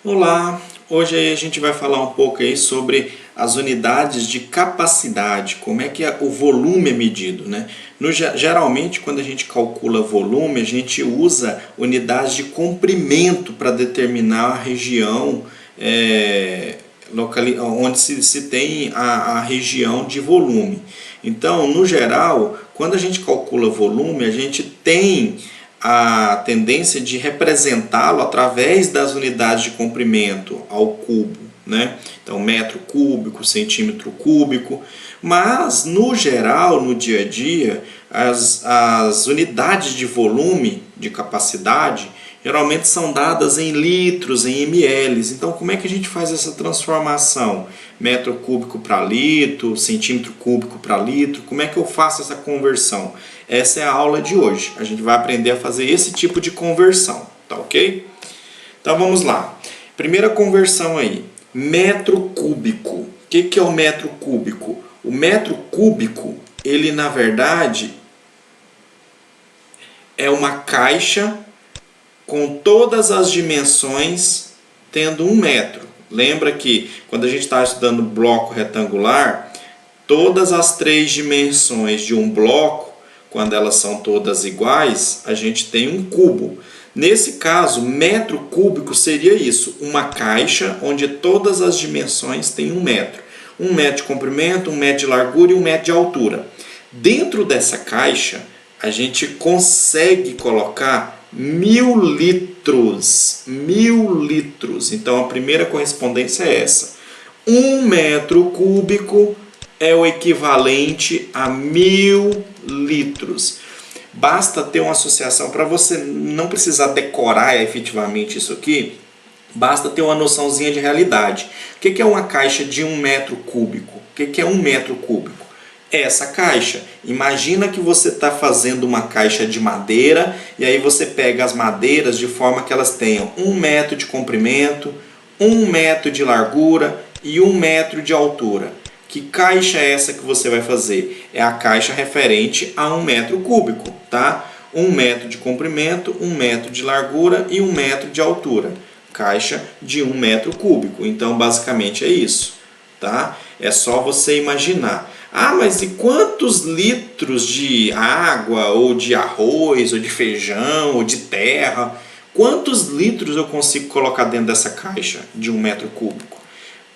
Olá, hoje aí a gente vai falar um pouco aí sobre as unidades de capacidade, como é que o volume é medido, né? Geralmente quando a gente calcula volume, a gente usa unidades de comprimento para determinar a região onde se tem a região de volume. Então, no geral, quando a gente calcula volume, a gente tem a tendência de representá-lo através das unidades de comprimento ao cubo, né? Então, metro cúbico, centímetro cúbico. Mas, no geral, no dia a dia, as unidades de volume, de capacidade, geralmente são dadas em litros, em ml. Então, como é que a gente faz essa transformação? Metro cúbico para litro, centímetro cúbico para litro, como é que eu faço essa conversão? Essa é a aula de hoje. A gente vai aprender a fazer esse tipo de conversão, tá ok? Então vamos lá. Primeira conversão aí, metro cúbico. O que é o metro cúbico? O metro cúbico, ele na verdade é uma caixa com todas as dimensões tendo 1 metro. Lembra que quando a gente está estudando bloco retangular, todas as 3 dimensões de um bloco, quando elas são todas iguais, a gente tem um cubo. Nesse caso, metro cúbico seria isso, uma caixa onde todas as dimensões têm 1 metro. 1 metro de comprimento, 1 metro de largura e 1 metro de altura. Dentro dessa caixa, a gente consegue colocar 1000 litros. 1000 litros. Então a primeira correspondência é essa. 1 metro cúbico é o equivalente a 1000 litros. Basta ter uma associação, para você não precisar decorar efetivamente isso aqui, basta ter uma noçãozinha de realidade. O que é uma caixa de 1 metro cúbico? O que é 1 metro cúbico? Essa caixa. Imagina que você está fazendo uma caixa de madeira e aí você pega as madeiras de forma que elas tenham 1 metro de comprimento, 1 metro de largura e 1 metro de altura. Que caixa é essa que você vai fazer? É a caixa referente a 1 metro cúbico, tá? 1 metro de comprimento, 1 metro de largura e 1 metro de altura. Caixa de 1 metro cúbico. Então, basicamente é isso, tá? É só você imaginar. Ah, mas e quantos litros de água, ou de arroz, ou de feijão, ou de terra? Quantos litros eu consigo colocar dentro dessa caixa de 1 metro cúbico?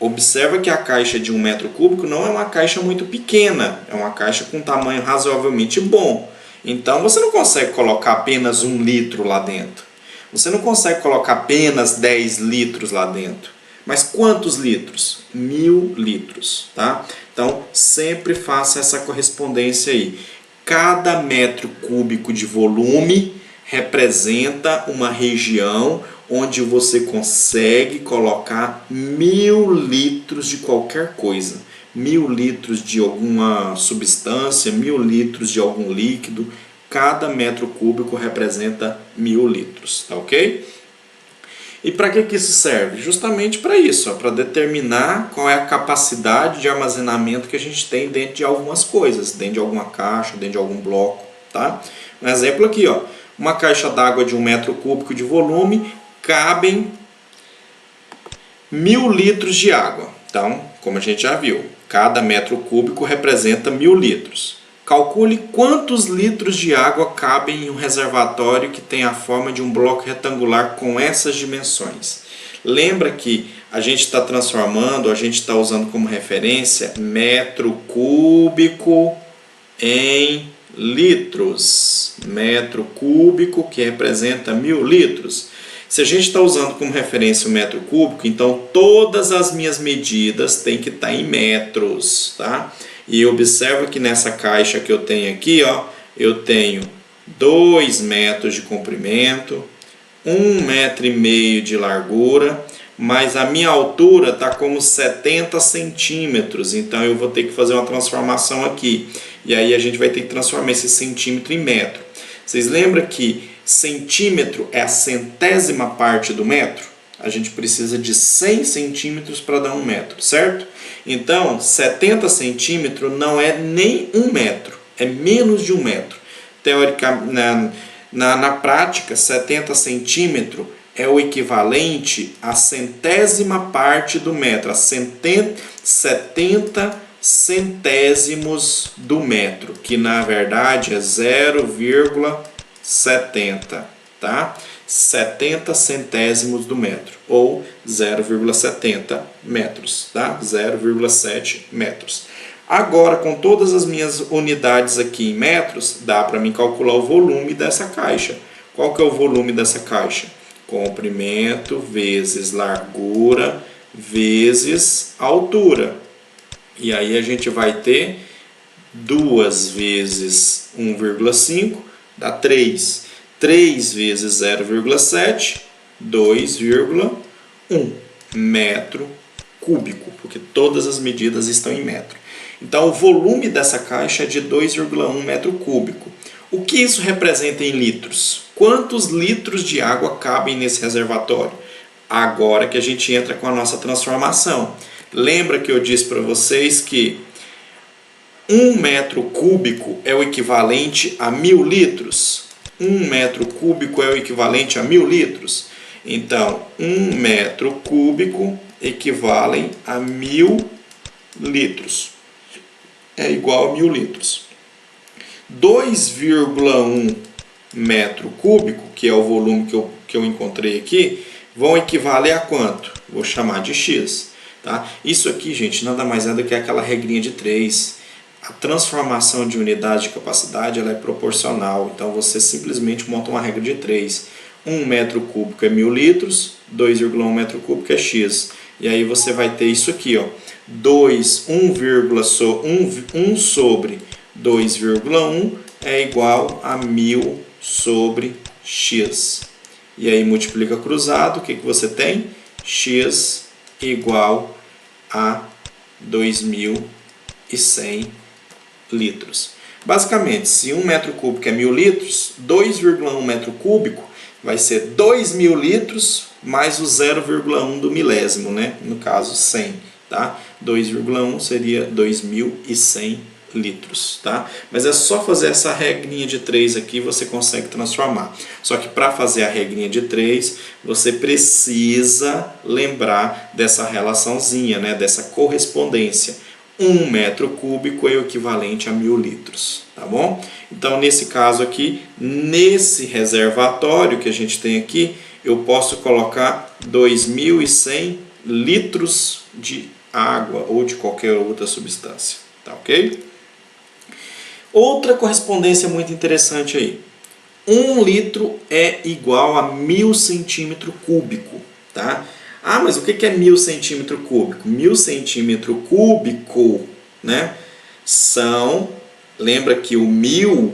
Observa que a caixa de 1 metro cúbico não é uma caixa muito pequena, é uma caixa com tamanho razoavelmente bom. Então você não consegue colocar apenas 1 litro lá dentro. Você não consegue colocar apenas 10 litros lá dentro. Mas quantos litros? 1000 litros, tá? Então sempre faça essa correspondência aí. Cada metro cúbico de volume representa uma região onde você consegue colocar 1000 litros de qualquer coisa. 1000 litros de alguma substância, 1000 litros de algum líquido. Cada metro cúbico representa 1000 litros, tá ok? E para que isso serve? Justamente para isso, para determinar qual é a capacidade de armazenamento que a gente tem dentro de algumas coisas, dentro de alguma caixa, dentro de algum bloco, tá? Um exemplo aqui, ó, uma caixa d'água de 1 metro cúbico de volume, cabem 1000 litros de água. Então, como a gente já viu, cada metro cúbico representa 1000 litros. Calcule quantos litros de água cabem em um reservatório que tem a forma de um bloco retangular com essas dimensões. Lembra que a gente está transformando, a gente está usando como referência metro cúbico em litros. Metro cúbico que representa 1000 litros. Se a gente está usando como referência o metro cúbico, então todas as minhas medidas têm que estar em metros, tá? E observa que nessa caixa que eu tenho aqui, ó, eu tenho 2 metros de comprimento, 1,5 metro de largura, mas a minha altura está como 70 centímetros, então eu vou ter que fazer uma transformação aqui. E aí a gente vai ter que transformar esse centímetro em metro. Vocês lembram que centímetro é a centésima parte do metro? A gente precisa de 100 centímetros para dar 1 metro, certo? Então, 70 centímetros não é nem 1 metro, é menos de 1 metro. Teoricamente, na prática, 70 centímetros é o equivalente à centésima parte do metro, a 70 centésimos do metro, que na verdade é 0,70, tá? 70 centésimos do metro, ou 0,70 metros, tá? 0,7 metros. Agora, com todas as minhas unidades aqui em metros, dá para mim calcular o volume dessa caixa. Qual que é o volume dessa caixa? Comprimento vezes largura vezes altura. E aí a gente vai ter 2 vezes 1,5 dá 3. 3 vezes 0,7, 2,1 metro cúbico, porque todas as medidas estão em metro. Então o volume dessa caixa é de 2,1 metro cúbico. O que isso representa em litros? Quantos litros de água cabem nesse reservatório? Agora que a gente entra com a nossa transformação. Lembra que eu disse para vocês que 1 metro cúbico é o equivalente a 1000 litros? 1 metro cúbico é o equivalente a 1000 litros? Então, 1 metro cúbico equivale a 1000 litros. É igual a 1000 litros. 2,1 metro cúbico, que é o volume que eu encontrei aqui, vão equivaler a quanto? Vou chamar de X. Tá? Isso aqui, gente, nada mais é do que aquela regrinha de 3. A transformação de unidade de capacidade ela é proporcional. Então, você simplesmente monta uma regra de 3. 1 metro cúbico é 1000 litros, 2,1 metro cúbico é X. E aí você vai ter isso aqui, ó. 1 sobre 2,1 é igual a 1000 sobre X. E aí multiplica cruzado, o que você tem? X igual a 2100 litros. Basicamente, se 1 metro cúbico é 1000 litros, 2,1 metro cúbico vai ser 2000 litros mais o 0,1 do milésimo, né? No caso 100, tá? 2,1 seria 2100 litros, tá? Mas é só fazer essa regrinha de 3 aqui, você consegue transformar. Só que para fazer a regrinha de 3, você precisa lembrar dessa relaçãozinha, né? Dessa correspondência. 1 metro cúbico é o equivalente a 1000 litros, tá bom? Então, nesse caso aqui, nesse reservatório que a gente tem aqui, eu posso colocar 2100 litros de água ou de qualquer outra substância, tá ok? Outra correspondência muito interessante aí. 1 litro é igual a 1000 centímetro cúbico, tá? Ah, mas o que é 1000 centímetro cúbico? 1000 centímetro cúbico, né? Lembra que o 1000,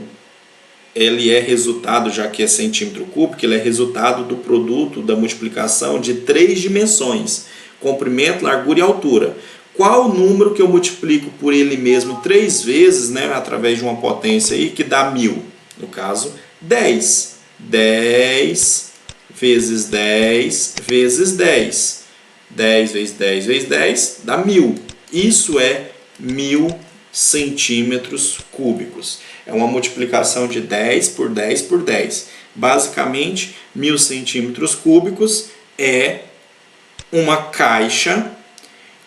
ele é resultado, já que é centímetro cúbico, ele é resultado do produto da multiplicação de 3 dimensões. Comprimento, largura e altura. Qual o número que eu multiplico por ele mesmo 3 vezes, né? Através de uma potência aí, que dá 1000? No caso, 10. 10 vezes 10 vezes 10. 10 vezes 10 vezes 10 dá 1000. Isso é 1000 centímetros cúbicos. É uma multiplicação de 10 por 10 por 10. Basicamente, 1000 centímetros cúbicos é uma caixa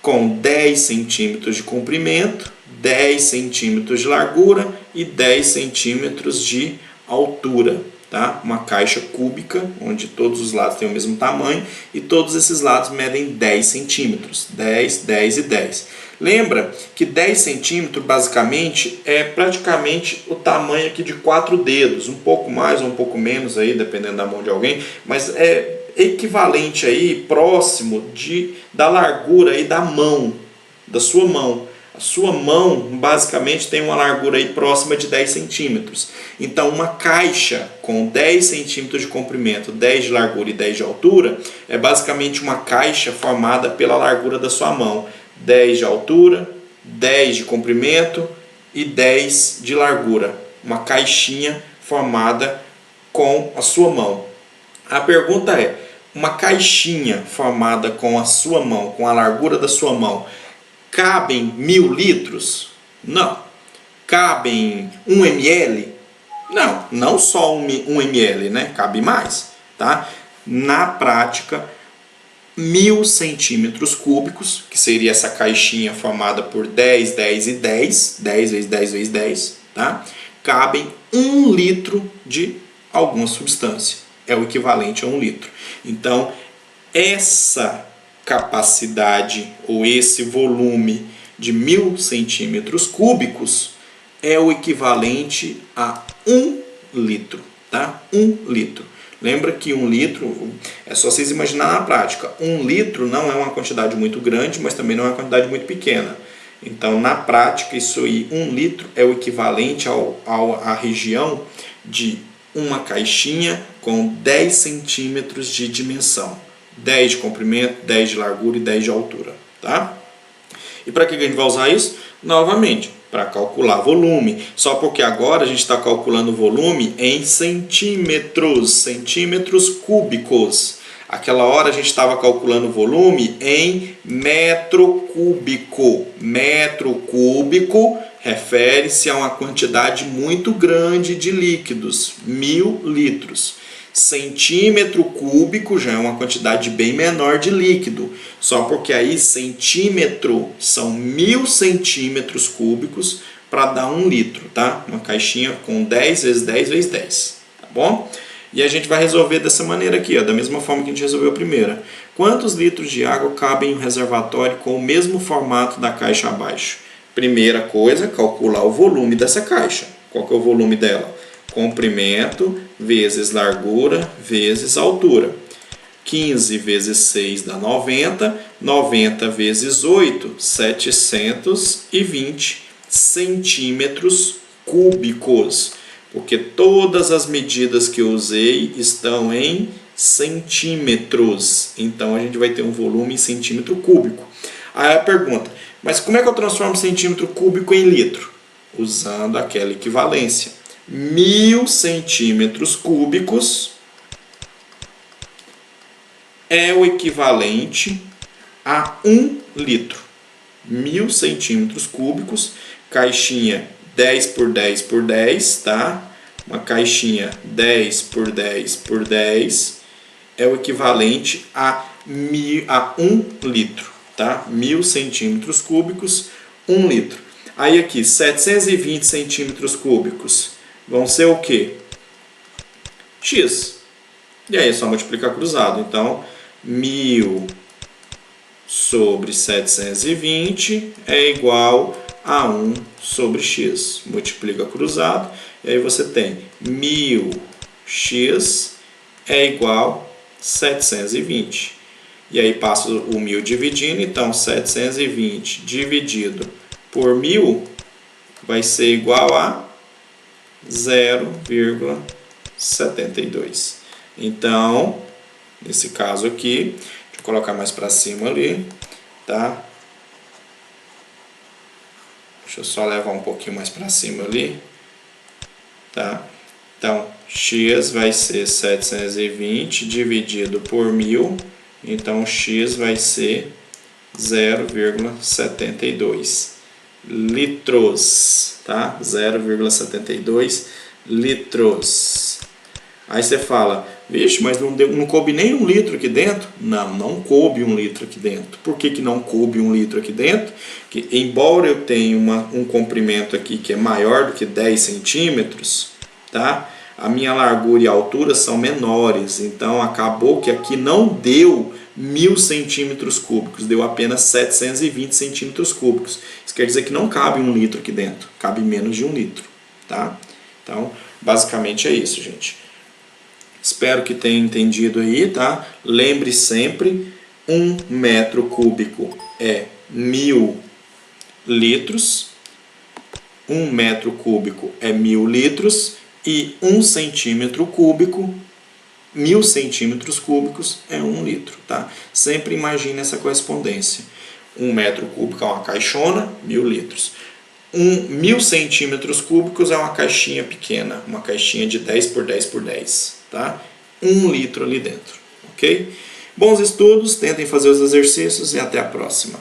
com 10 centímetros de comprimento, 10 centímetros de largura e 10 centímetros de altura. Tá? Uma caixa cúbica, onde todos os lados têm o mesmo tamanho e todos esses lados medem 10 centímetros. 10, 10 e 10. Lembra que 10 centímetros basicamente é praticamente o tamanho aqui de 4 dedos. Um pouco mais ou um pouco menos, aí, dependendo da mão de alguém, mas é equivalente aí, próximo da largura aí da mão, da sua mão. A sua mão basicamente tem uma largura aí próxima de 10 centímetros. Então uma caixa com 10 centímetros de comprimento, 10 de largura e 10 de altura é basicamente uma caixa formada pela largura da sua mão. 10 de altura, 10 de comprimento e 10 de largura. Uma caixinha formada com a sua mão. A pergunta é, uma caixinha formada com a sua mão, com a largura da sua mão, cabem 1000 litros? Não. Cabem 1 ml? Não, não só 1 ml, né? Cabe mais, tá? na prática, 1000 centímetros cúbicos, que seria essa caixinha formada por 10, 10 e 10, 10 vezes 10 vezes 10, tá? Cabem 1 litro de alguma substância. É o equivalente a 1 litro. Então, essa capacidade ou esse volume de 1000 centímetros cúbicos é o equivalente a 1 litro, tá? 1 litro. Lembra que 1 litro, é só vocês imaginar na prática, 1 litro não é uma quantidade muito grande, mas também não é uma quantidade muito pequena. Então, na prática, isso aí, 1 litro é o equivalente à região de uma caixinha com 10 centímetros de dimensão. 10 de comprimento, 10 de largura e 10 de altura, tá? E para que a gente vai usar isso? Novamente, para calcular volume. Só porque agora a gente está calculando o volume em centímetros, centímetros cúbicos. Aquela hora a gente estava calculando o volume em metro cúbico. Metro cúbico refere-se a uma quantidade muito grande de líquidos, 1000 litros. Centímetro cúbico já é uma quantidade bem menor de líquido, só porque aí centímetro são 1000 centímetros cúbicos para dar 1 litro, tá? Uma caixinha com 10 vezes 10 vezes 10, tá bom? E a gente vai resolver dessa maneira aqui, ó, da mesma forma que a gente resolveu a primeira. Quantos litros de água cabem em um reservatório com o mesmo formato da caixa abaixo? Primeira coisa, calcular o volume dessa caixa. Qual que é o volume dela? Comprimento vezes largura vezes altura. 15 vezes 6 dá 90. 90 vezes 8, 720 centímetros cúbicos. Porque todas as medidas que eu usei estão em centímetros. Então a gente vai ter um volume em centímetro cúbico. Aí a pergunta, mas como é que eu transformo centímetro cúbico em litro? Usando aquela equivalência. 1000 centímetros cúbicos é o equivalente a 1 litro. 1000 centímetros cúbicos, caixinha 10 por 10 por 10, tá? Uma caixinha 10 por 10 por 10 é o equivalente a 1 litro, tá? 1000 centímetros cúbicos, 1 litro. Aí aqui, 720 centímetros cúbicos vão ser o quê? X. E aí é só multiplicar cruzado. Então, 1000 sobre 720 é igual a 1 sobre x. Multiplica cruzado. E aí você tem 1000x é igual a 720. E aí passa o 1000 dividindo. Então, 720 dividido por 1000 vai ser igual a 0,72. Então, nesse caso aqui, deixa eu colocar mais para cima ali, tá? Deixa eu só levar um pouquinho mais para cima ali, tá? Então, x vai ser 720 dividido por 1000, então x vai ser 0,72 litros, tá? 0,72 litros. Aí você fala, vixe, mas não coube nem 1 litro aqui dentro? Não, não coube 1 litro aqui dentro. Por que não coube 1 litro aqui dentro? Que, embora eu tenha um comprimento aqui que é maior do que 10 centímetros, tá? A minha largura e altura são menores, então acabou que aqui não deu 1000 centímetros cúbicos, deu apenas 720 centímetros cúbicos. Isso quer dizer que não cabe 1 litro aqui dentro, cabe menos de 1 litro, tá? Então, basicamente é isso, gente. Espero que tenha entendido aí, tá? Lembre sempre, 1 metro cúbico é 1000 litros, 1 metro cúbico é 1000 litros e 1 centímetro cúbico, 1000 centímetros cúbicos é 1 litro, tá? Sempre imagine essa correspondência. 1 metro cúbico é uma caixona, 1000 litros. 1000 centímetros cúbicos é uma caixinha pequena, uma caixinha de 10 por 10 por 10, tá? 1 litro ali dentro, ok? Bons estudos, tentem fazer os exercícios e até a próxima.